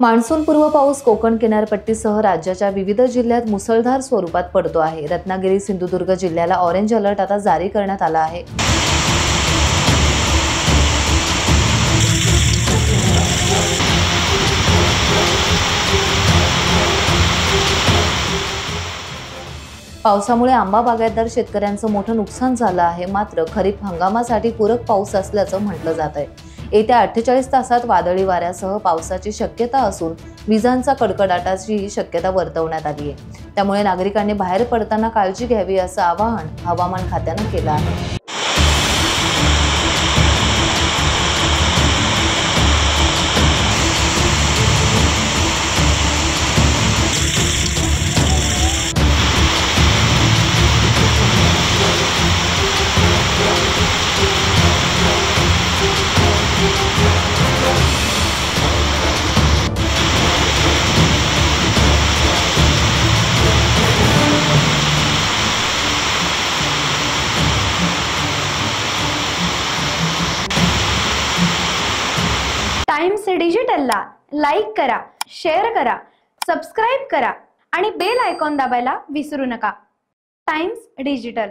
मान्सूनपूर्व पाऊस कोकण किनारपट्टीसह राज्याच्या विविध जिल्ह्यात मुसळधार स्वरूपात पडतो आहे। रत्नागिरी, सिंधुदुर्ग जिल्ह्याला ऑरेंज अलर्ट आता जारी करण्यात आला आहे। पावसामुळे आंबा बागायतदार शेतकऱ्यांचं मोठं नुकसान झालं आहे। मात्र खरीप हंगामासाठी पूरक पाऊस असल्याचं म्हटलं जात आहे। येत्या 48 तासात वादळी वाऱ्यासह पावसाची शक्यता असून विजांचा कडकडाटाची शक्यता वर्तवण्यात आली आहे। त्यामुळे नागरिकांनी बाहेर पडताना काळजी घ्यावी असं आवाहन हवामान खात्यानं केलं आहे। टाइम्स डिजिटलला लाईक करा, शेअर करा, सबस्क्राइब करा आणि बेल आयकॉन दाबायला विसरू नका। Times digital.